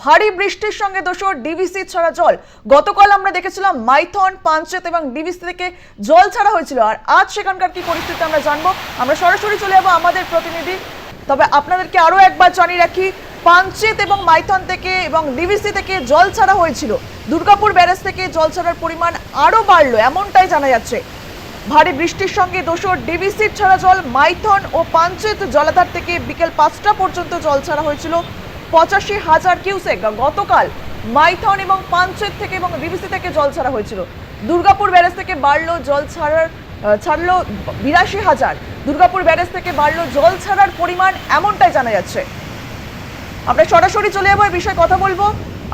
ভারী বৃষ্টির সঙ্গে দোষর ডিভিসি ছাড়া জল। গতকাল আমরা দেখেছিলাম মাইথন, পাঞ্চেত এবং ডিভিসি থেকে জল ছাড়া হয়েছিল, আর আজ সেখানকার কি পরিস্থিতি আমরা জানবো। আমরা সরাসরি চলে যাবো আমাদের প্রতিনিধি। তবে আপনাদেরকে আরো একবার জানিয়ে রাখি, পাঞ্চেত এবং মাইথন থেকে এবং ডিভিসি থেকে জল ছাড়া হয়েছিল। দুর্গাপুর ব্যারেজ থেকে জল ছাড়ার পরিমাণ আরো বাড়লো এমনটাই জানা যাচ্ছে। ভারী বৃষ্টির সঙ্গে দোষর ডিভিসির ছাড়া জল। মাইথন ও পাঞ্চেত জলাধার থেকে বিকেল 5টা পর্যন্ত জল ছাড়া হয়েছিল 85,000 কিউসেক। গতকাল মাইথন এবং পাঞ্চেত থেকে এবং ডিভিসি থেকে জল ছাড়া হয়েছিল। দুর্গাপুর ব্যারেজ থেকে বাড়লো জল ছাড়লো 82,000। দুর্গাপুর ব্যারেজ থেকে বাড়লো জল ছাড়ার পরিমাণ এমনটাই জানা যাচ্ছে। আমরা সরাসরি চলে যাবো এই বিষয়ে কথা বলবো।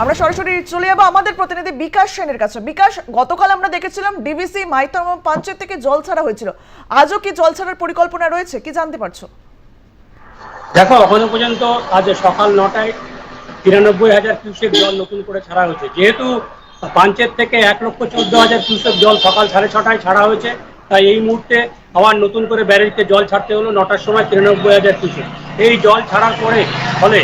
আমরা সরাসরি চলে যাবো আমাদের প্রতিনিধি বিকাশ সেনের কাছে। বিকাশ, গতকাল আমরা দেখেছিলাম ডিভিসি, মাইথন এবং পাঞ্চেত থেকে জল ছাড়া হয়েছিল, আজও কি জল ছাড়ার পরিকল্পনা রয়েছে, কি জানতে পারছো? দেখো, এখনো পর্যন্ত আজ সকাল 9টায় 93,000 কিউসেক জল নতুন করে ছাড়া হয়েছে। যেহেতু পাঞ্চেত থেকে 1,14,000 কিউসেক জল সকাল 6:30টায় ছাড়া হয়েছে, তাই এই মুহূর্তে আবার নতুন করে ব্যারেজকে জল ছাড়তে হলো 9টার সময় 93,000 কিউসেক। এই জল ছাড়ার ফলে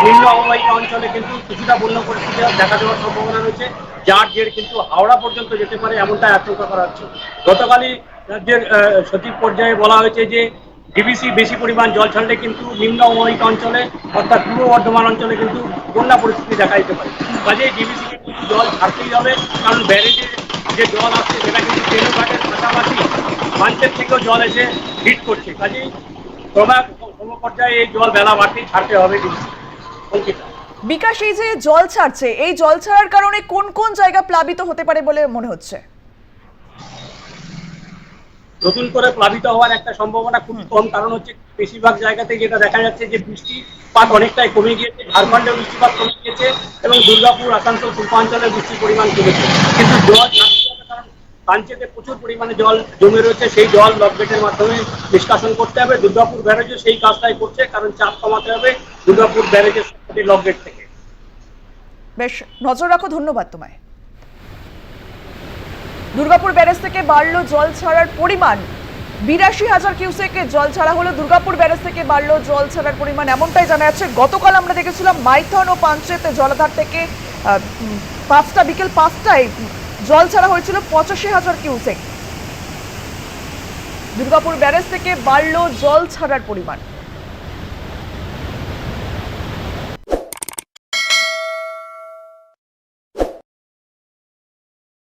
নিম্ন অববাহিকা অঞ্চলে কিন্তু কিছুটা বন্য পরিস্থিতি দেখা দেওয়ার সম্ভাবনা রয়েছে, যার জের কিন্তু হাওড়া পর্যন্ত যেতে পারে এমনটাই আশঙ্কা করা হচ্ছে। গতকালই রাজ্যের সচিব পর্যায়ে বলা হয়েছে যে ডিভিসি বেশি পরিমাণ জল ছাড়লে কিন্তু নিম্ন অববাহিকা অঞ্চলে অর্থাৎ পূর্ব বর্ধমান অঞ্চলে কিন্তু বন্যা পরিস্থিতি দেখা দিতে পারে। কাজেই ডিভিসিকে কিন্তু জল ছাড়তেই হবে, কারণ ব্যারেজের যে জল আসছে সেটা কিন্তু তেলুঘাটের পাশাপাশি পাঞ্চেত থেকেও জল এসে হিট করছে। কাজেই পর্যায়ে এই জল বেলা বাড়তেই ছাড়তে হবে ডিভিসি। বিকাশ, এই যে জল ছাড়ছে, এই জল ছাড়ার কারণে কোন কোন জায়গা প্লাবিত হতে পারে বলে মনে হচ্ছে? নতুন করে প্লাবিত হওয়ার একটা সম্ভাবনা খুবই কম, কারণ হচ্ছে বেশিরভাগ জায়গাতে যেটা দেখা যাচ্ছে যে বৃষ্টিপাত অনেকটাই কমে গিয়েছে। ঝাড়খণ্ডেও বৃষ্টিপাত কমে গিয়েছে এবং দুর্গাপুর, আসানসোল, পূর্বাঞ্চলে বৃষ্টির পরিমাণ কমেছে। কিন্তু জল ছাড়তে হবে, কারণ পাঞ্চেতে প্রচুর পরিমাণে জল জমে রয়েছে, সেই জল লকগেটের মাধ্যমে নিষ্কাশন করতে হবে। দুর্গাপুর ব্যারেজও সেই কাজটাই করছে, কারণ চাপ কমাতে হবে দুর্গাপুর ব্যারেজের লকগেট থেকে। বেশ, নজর রাখো, ধন্যবাদ তোমায়। দুর্গাপুর ব্যারেজ থেকে বাড়লো জল ছাড়ার পরিমাণ, 82,000 কিউসেকে জল ছাড়া হলো। দুর্গাপুর ব্যারেজ থেকে বাড়লো জল ছাড়ার পরিমাণ এমনটাই জানা যাচ্ছে। গতকাল আমরা দেখেছিলাম মাইথন ও পাঞ্চেত জলাধার থেকে বিকেল 5টায় জল ছাড়া হয়েছিল 85,000 কিউসেক। দুর্গাপুর ব্যারেজ থেকে বাড়লো জল ছাড়ার পরিমাণ।